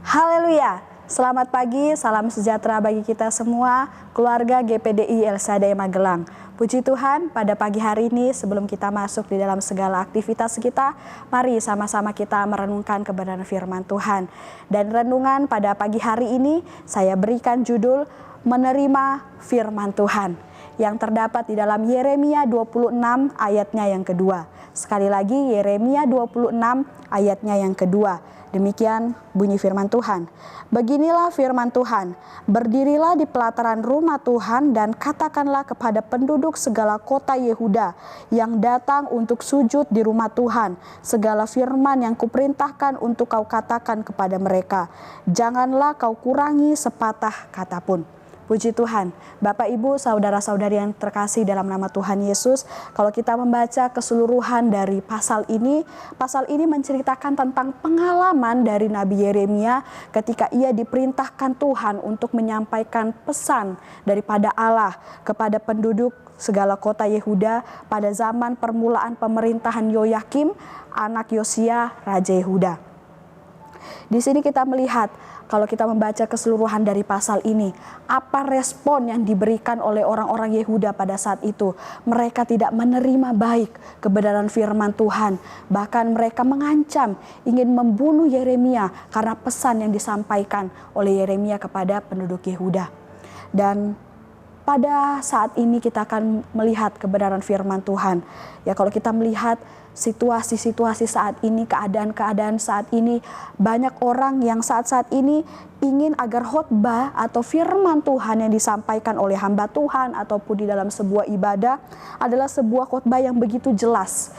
Haleluya. Selamat pagi, salam sejahtera bagi kita semua, keluarga GPDI El Shaddai Magelang. Puji Tuhan, pada pagi hari ini sebelum kita masuk di dalam segala aktivitas kita, mari sama-sama kita merenungkan kebenaran firman Tuhan. Dan renungan pada pagi hari ini saya berikan judul Menerima Firman Tuhan, yang terdapat di dalam Yeremia 26 ayatnya yang kedua. Sekali lagi Yeremia 26 ayatnya yang kedua. Demikian bunyi firman Tuhan. Beginilah firman Tuhan, berdirilah di pelataran rumah Tuhan dan katakanlah kepada penduduk segala kota Yehuda yang datang untuk sujud di rumah Tuhan, segala firman yang kuperintahkan untuk kau katakan kepada mereka. Janganlah kau kurangi sepatah kata pun. Puji Tuhan, Bapak Ibu, saudara-saudari yang terkasih dalam nama Tuhan Yesus, kalau kita membaca keseluruhan dari pasal ini menceritakan tentang pengalaman dari Nabi Yeremia ketika ia diperintahkan Tuhan untuk menyampaikan pesan daripada Allah kepada penduduk segala kota Yehuda pada zaman permulaan pemerintahan Yoyakim, anak Yosia, Raja Yehuda. Di sini kita melihat, kalau kita membaca keseluruhan dari pasal ini, apa respon yang diberikan oleh orang-orang Yehuda pada saat itu? Mereka tidak menerima baik kebenaran firman Tuhan. Bahkan mereka mengancam ingin membunuh Yeremia karena pesan yang disampaikan oleh Yeremia kepada penduduk Yehuda. Dan pada saat ini kita akan melihat kebenaran firman Tuhan. Ya, kalau kita melihat situasi-situasi saat ini, keadaan-keadaan saat ini, banyak orang yang saat-saat ini ingin agar khotbah atau firman Tuhan yang disampaikan oleh hamba Tuhan ataupun di dalam sebuah ibadah adalah sebuah khotbah yang begitu jelas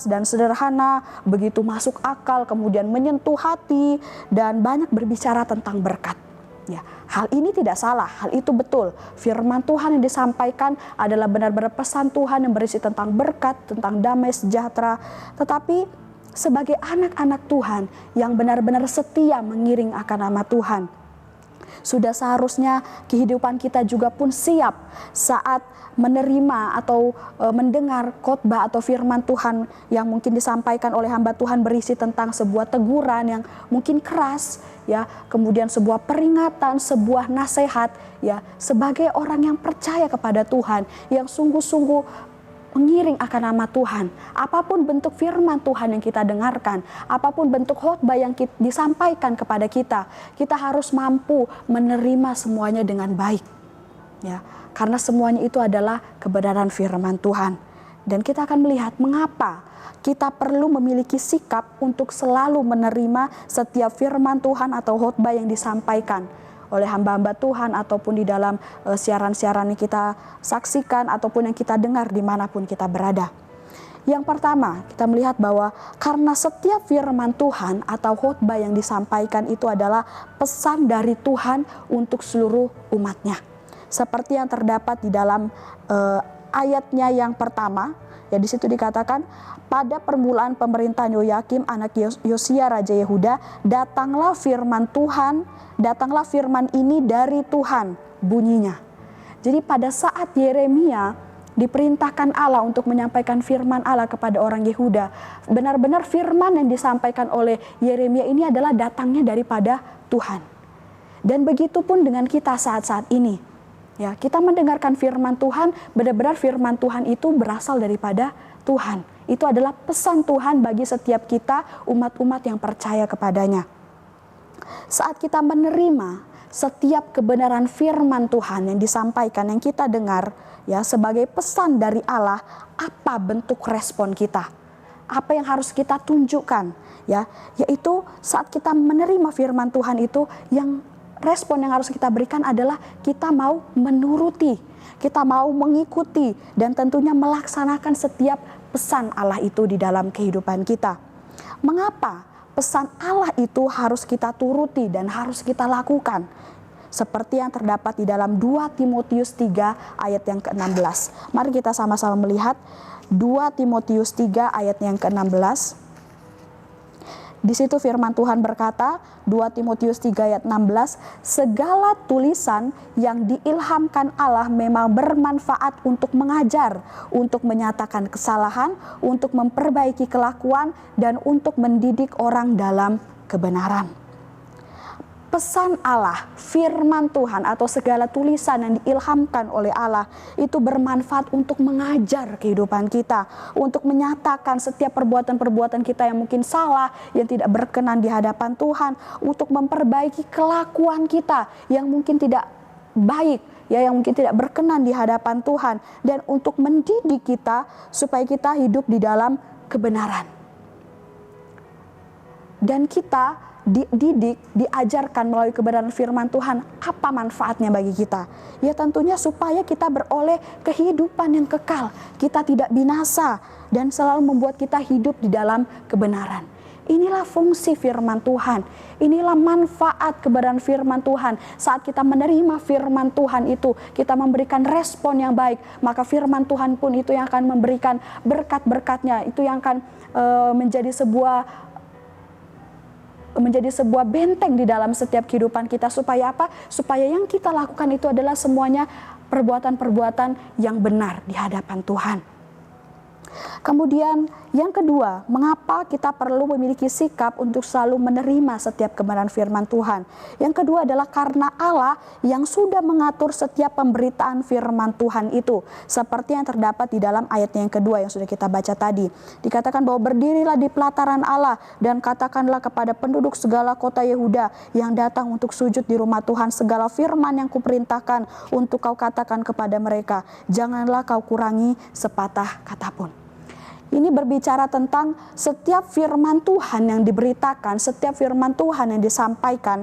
dan sederhana, begitu masuk akal, kemudian menyentuh hati dan banyak berbicara tentang berkat. Ya, hal ini tidak salah, hal itu betul. Firman Tuhan yang disampaikan adalah benar-benar pesan Tuhan yang berisi tentang berkat, tentang damai sejahtera. Tetapi sebagai anak-anak Tuhan yang benar-benar setia mengiring akan nama Tuhan, sudah seharusnya kehidupan kita juga pun siap saat menerima atau mendengar khotbah atau firman Tuhan yang mungkin disampaikan oleh hamba Tuhan berisi tentang sebuah teguran yang mungkin keras, ya, kemudian sebuah peringatan, sebuah nasihat, ya, sebagai orang yang percaya kepada Tuhan, yang sungguh-sungguh mengiring akan nama Tuhan. Apapun bentuk firman Tuhan yang kita dengarkan, apapun bentuk khotbah yang disampaikan kepada kita, kita harus mampu menerima semuanya dengan baik. Ya, karena semuanya itu adalah kebenaran firman Tuhan. Dan kita akan melihat mengapa kita perlu memiliki sikap untuk selalu menerima setiap firman Tuhan atau khotbah yang disampaikan oleh hamba-hamba Tuhan ataupun di dalam siaran-siaran yang kita saksikan ataupun yang kita dengar dimanapun kita berada. Yang pertama, kita melihat bahwa karena setiap firman Tuhan atau khotbah yang disampaikan itu adalah pesan dari Tuhan untuk seluruh umatnya. Seperti yang terdapat di dalam ayatnya yang pertama, ya, di situ dikatakan, pada permulaan pemerintahan Yoyakim anak Yosia Raja Yehuda, datanglah firman ini dari Tuhan, bunyinya. Jadi pada saat Yeremia diperintahkan Allah untuk menyampaikan firman Allah kepada orang Yehuda, benar-benar firman yang disampaikan oleh Yeremia ini adalah datangnya daripada Tuhan. Dan begitu pun dengan kita saat-saat ini. Ya, kita mendengarkan firman Tuhan, benar-benar firman Tuhan itu berasal daripada Tuhan. Itu adalah pesan Tuhan bagi setiap kita, umat-umat yang percaya kepadanya. Saat kita menerima setiap kebenaran firman Tuhan yang disampaikan, yang kita dengar, ya, sebagai pesan dari Allah, apa bentuk respon kita? Apa yang harus kita tunjukkan? Ya, yaitu saat kita menerima firman Tuhan itu, yang respon yang harus kita berikan adalah kita mau menuruti, kita mau mengikuti, dan tentunya melaksanakan setiap pesan Allah itu di dalam kehidupan kita. Mengapa pesan Allah itu harus kita turuti dan harus kita lakukan? Seperti yang terdapat di dalam 2 Timotius 3 ayat yang ke-16. Mari kita sama-sama melihat 2 Timotius 3 ayat yang ke-16. Di situ firman Tuhan berkata, 2 Timotius 3 ayat 16, segala tulisan yang diilhamkan Allah memang bermanfaat untuk mengajar, untuk menyatakan kesalahan, untuk memperbaiki kelakuan, dan untuk mendidik orang dalam kebenaran. pesan Allah, firman Tuhan atau segala tulisan yang diilhamkan oleh Allah itu bermanfaat untuk mengajar kehidupan kita, untuk menyatakan setiap perbuatan-perbuatan kita yang mungkin salah, yang tidak berkenan di hadapan Tuhan, untuk memperbaiki kelakuan kita yang mungkin tidak baik, ya, yang mungkin tidak berkenan di hadapan Tuhan, dan untuk mendidik kita supaya kita hidup di dalam kebenaran. Dan kita dididik, diajarkan melalui kebenaran firman Tuhan. Apa manfaatnya bagi kita? Ya tentunya supaya kita beroleh kehidupan yang kekal. Kita tidak binasa dan selalu membuat kita hidup di dalam kebenaran. Inilah fungsi firman Tuhan. Inilah manfaat kebenaran firman Tuhan. Saat kita menerima firman Tuhan itu, kita memberikan respon yang baik, maka firman Tuhan pun itu yang akan memberikan berkat-berkatnya. Itu yang akan menjadi sebuah benteng di dalam setiap kehidupan kita. Supaya apa? Supaya yang kita lakukan itu adalah semuanya perbuatan-perbuatan yang benar di hadapan Tuhan. Kemudian yang kedua, mengapa kita perlu memiliki sikap untuk selalu menerima setiap kebenaran firman Tuhan? Yang kedua adalah karena Allah yang sudah mengatur setiap pemberitaan firman Tuhan itu. Seperti yang terdapat di dalam ayatnya yang kedua yang sudah kita baca tadi. Dikatakan bahwa berdirilah di pelataran Allah dan katakanlah kepada penduduk segala kota Yehuda yang datang untuk sujud di rumah Tuhan segala firman yang kuperintahkan untuk kau katakan kepada mereka. Janganlah kau kurangi sepatah kata pun. Ini berbicara tentang setiap firman Tuhan yang diberitakan, setiap firman Tuhan yang disampaikan,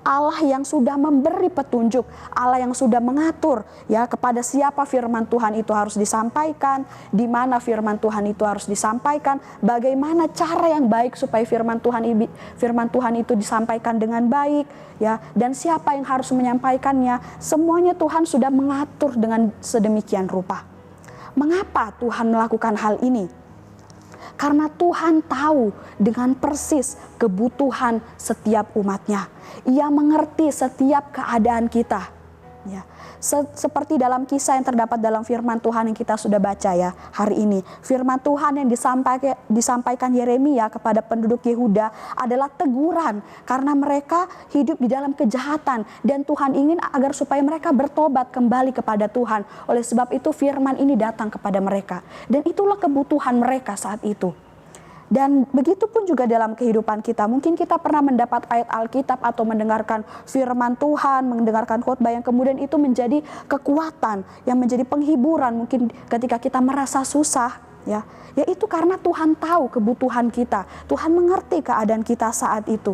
Allah yang sudah memberi petunjuk, Allah yang sudah mengatur ya kepada siapa firman Tuhan itu harus disampaikan, di mana firman Tuhan itu harus disampaikan, bagaimana cara yang baik supaya firman Tuhan itu disampaikan dengan baik ya, dan siapa yang harus menyampaikannya. Semuanya Tuhan sudah mengatur dengan sedemikian rupa. Mengapa Tuhan melakukan hal ini? Karena Tuhan tahu dengan persis kebutuhan setiap umatnya. Ia mengerti setiap keadaan kita. Ya, seperti dalam kisah yang terdapat dalam firman Tuhan yang kita sudah baca ya hari ini. Firman Tuhan yang disampaikan Yeremia kepada penduduk Yehuda adalah teguran karena mereka hidup di dalam kejahatan dan Tuhan ingin agar supaya mereka bertobat kembali kepada Tuhan. Oleh sebab itu firman ini datang kepada mereka dan itulah kebutuhan mereka saat itu. Dan begitu pun juga dalam kehidupan kita. Mungkin kita pernah mendapat ayat Alkitab atau mendengarkan firman Tuhan, mendengarkan khotbah yang kemudian itu menjadi kekuatan, yang menjadi penghiburan mungkin ketika kita merasa susah. Ya itu karena Tuhan tahu kebutuhan kita. Tuhan mengerti keadaan kita saat itu.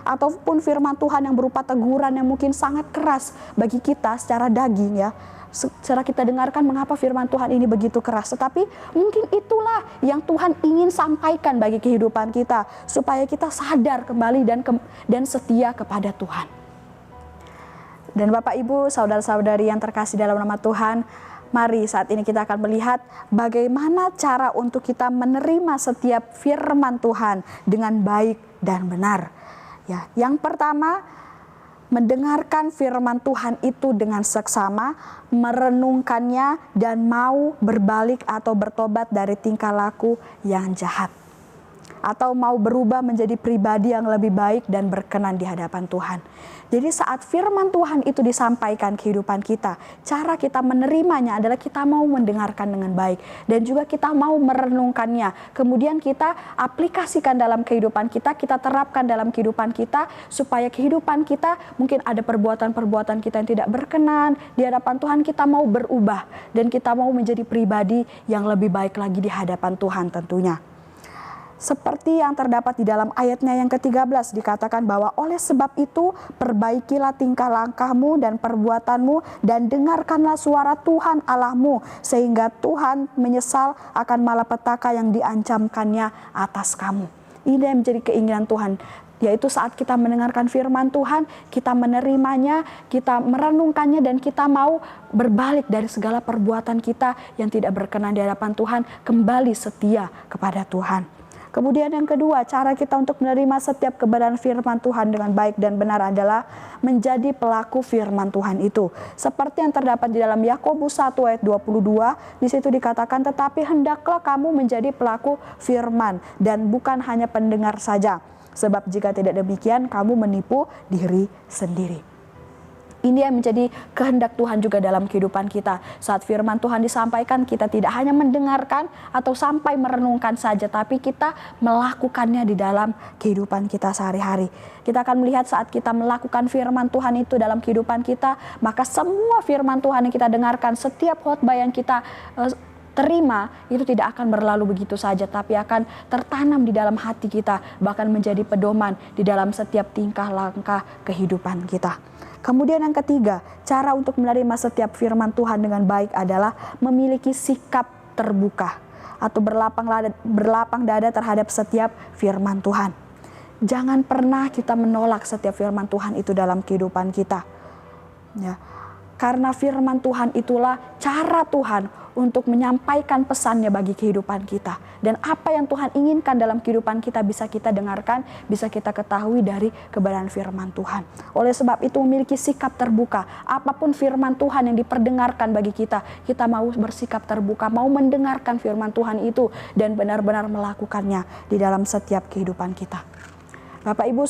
Ataupun firman Tuhan yang berupa teguran yang mungkin sangat keras bagi kita secara daging ya. Secara kita dengarkan mengapa firman Tuhan ini begitu keras. Tetapi mungkin itulah yang Tuhan ingin sampaikan bagi kehidupan kita. Supaya kita sadar kembali dan setia kepada Tuhan. Dan Bapak Ibu, saudara-saudari yang terkasih dalam nama Tuhan, mari saat ini kita akan melihat bagaimana cara untuk kita menerima setiap firman Tuhan dengan baik dan benar. Ya, yang pertama, mendengarkan firman Tuhan itu dengan seksama, merenungkannya dan mau berbalik atau bertobat dari tingkah laku yang jahat. Atau mau berubah menjadi pribadi yang lebih baik dan berkenan di hadapan Tuhan. Jadi saat firman Tuhan itu disampaikan kehidupan kita, cara kita menerimanya adalah kita mau mendengarkan dengan baik dan juga kita mau merenungkannya. Kemudian kita aplikasikan dalam kehidupan kita, kita terapkan dalam kehidupan kita supaya kehidupan kita mungkin ada perbuatan-perbuatan kita yang tidak berkenan di hadapan Tuhan, kita mau berubah dan kita mau menjadi pribadi yang lebih baik lagi di hadapan Tuhan tentunya. Seperti yang terdapat di dalam ayatnya yang ke-13 dikatakan bahwa oleh sebab itu perbaikilah tingkah langkahmu dan perbuatanmu dan dengarkanlah suara Tuhan Allahmu sehingga Tuhan menyesal akan malapetaka yang diancamkannya atas kamu. Ini yang menjadi keinginan Tuhan, yaitu saat kita mendengarkan firman Tuhan, kita menerimanya, kita merenungkannya dan kita mau berbalik dari segala perbuatan kita yang tidak berkenan di hadapan Tuhan, kembali setia kepada Tuhan. Kemudian yang kedua, cara kita untuk menerima setiap kebenaran firman Tuhan dengan baik dan benar adalah menjadi pelaku firman Tuhan itu. Seperti yang terdapat di dalam Yakobus 1 ayat 22, di situ dikatakan, tetapi hendaklah kamu menjadi pelaku firman dan bukan hanya pendengar saja. Sebab jika tidak demikian, kamu menipu diri sendiri. Ini yang menjadi kehendak Tuhan juga dalam kehidupan kita. Saat firman Tuhan disampaikan, kita tidak hanya mendengarkan atau sampai merenungkan saja, tapi kita melakukannya di dalam kehidupan kita sehari-hari. Kita akan melihat saat kita melakukan firman Tuhan itu dalam kehidupan kita, maka semua firman Tuhan yang kita dengarkan, setiap khotbah yang kita terima itu tidak akan berlalu begitu saja, tapi akan tertanam di dalam hati kita, bahkan menjadi pedoman di dalam setiap tingkah langkah kehidupan kita. Kemudian yang ketiga, cara untuk menerima setiap firman Tuhan dengan baik adalah memiliki sikap terbuka atau berlapang dada terhadap setiap firman Tuhan. Jangan pernah kita menolak setiap firman Tuhan itu dalam kehidupan kita. Ya. Karena firman Tuhan itulah cara Tuhan untuk menyampaikan pesannya bagi kehidupan kita. Dan apa yang Tuhan inginkan dalam kehidupan kita bisa kita dengarkan, bisa kita ketahui dari kebenaran firman Tuhan. Oleh sebab itu memiliki sikap terbuka. Apapun firman Tuhan yang diperdengarkan bagi kita, kita mau bersikap terbuka, mau mendengarkan firman Tuhan itu dan benar-benar melakukannya di dalam setiap kehidupan kita. Bapak, Ibu,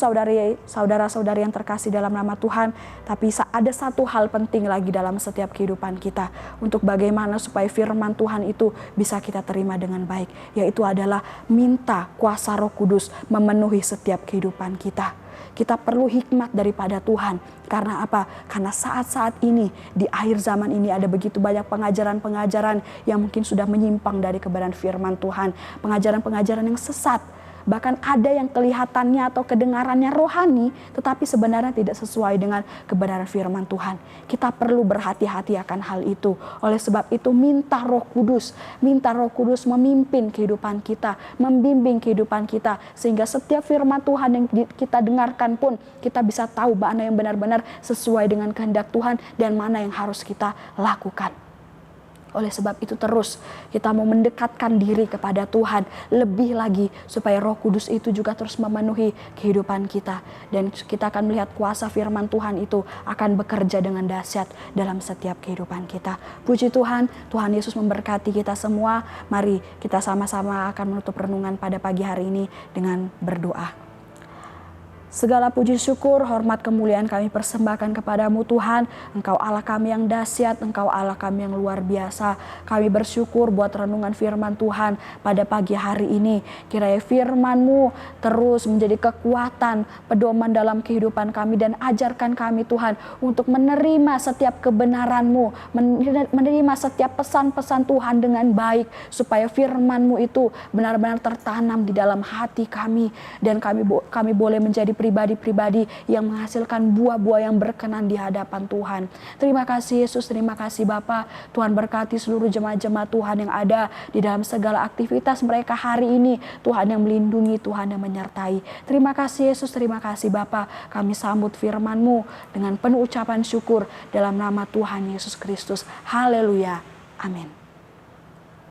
saudara-saudari yang terkasih dalam nama Tuhan, tapi ada satu hal penting lagi dalam setiap kehidupan kita untuk bagaimana supaya firman Tuhan itu bisa kita terima dengan baik, yaitu adalah minta kuasa Roh Kudus memenuhi setiap kehidupan kita. Kita perlu hikmat daripada Tuhan. Karena apa? Karena saat-saat ini, di akhir zaman ini ada begitu banyak pengajaran-pengajaran yang mungkin sudah menyimpang dari kebenaran firman Tuhan. Pengajaran-pengajaran yang sesat. Bahkan ada yang kelihatannya atau kedengarannya rohani, tetapi sebenarnya tidak sesuai dengan kebenaran firman Tuhan. Kita perlu berhati-hati akan hal itu. Oleh sebab itu minta Roh Kudus memimpin kehidupan kita, membimbing kehidupan kita. Sehingga setiap firman Tuhan yang kita dengarkan pun, kita bisa tahu mana yang benar-benar sesuai dengan kehendak Tuhan dan mana yang harus kita lakukan. Oleh sebab itu terus kita mau mendekatkan diri kepada Tuhan lebih lagi supaya Roh Kudus itu juga terus memenuhi kehidupan kita. Dan kita akan melihat kuasa firman Tuhan itu akan bekerja dengan dahsyat dalam setiap kehidupan kita. Puji Tuhan, Tuhan Yesus memberkati kita semua. Mari kita sama-sama akan menutup renungan pada pagi hari ini dengan berdoa. Segala puji syukur, hormat, kemuliaan kami persembahkan kepadamu Tuhan. Engkau Allah kami yang dahsyat, Engkau Allah kami yang luar biasa. Kami bersyukur buat renungan firman Tuhan pada pagi hari ini. Kiranya firman-Mu terus menjadi kekuatan, pedoman dalam kehidupan kami. Dan ajarkan kami Tuhan untuk menerima setiap kebenaran-Mu, menerima setiap pesan-pesan Tuhan dengan baik. Supaya firman-Mu itu benar-benar tertanam di dalam hati kami. Dan kami boleh menjadi pribadi-pribadi yang menghasilkan buah-buah yang berkenan di hadapan Tuhan. Terima kasih Yesus, terima kasih Bapa. Tuhan berkati seluruh jemaat-jemaat Tuhan yang ada di dalam segala aktivitas mereka hari ini. Tuhan yang melindungi, Tuhan yang menyertai. Terima kasih Yesus, terima kasih Bapa. Kami sambut firman-Mu dengan penuh ucapan syukur dalam nama Tuhan Yesus Kristus. Haleluya. Amin.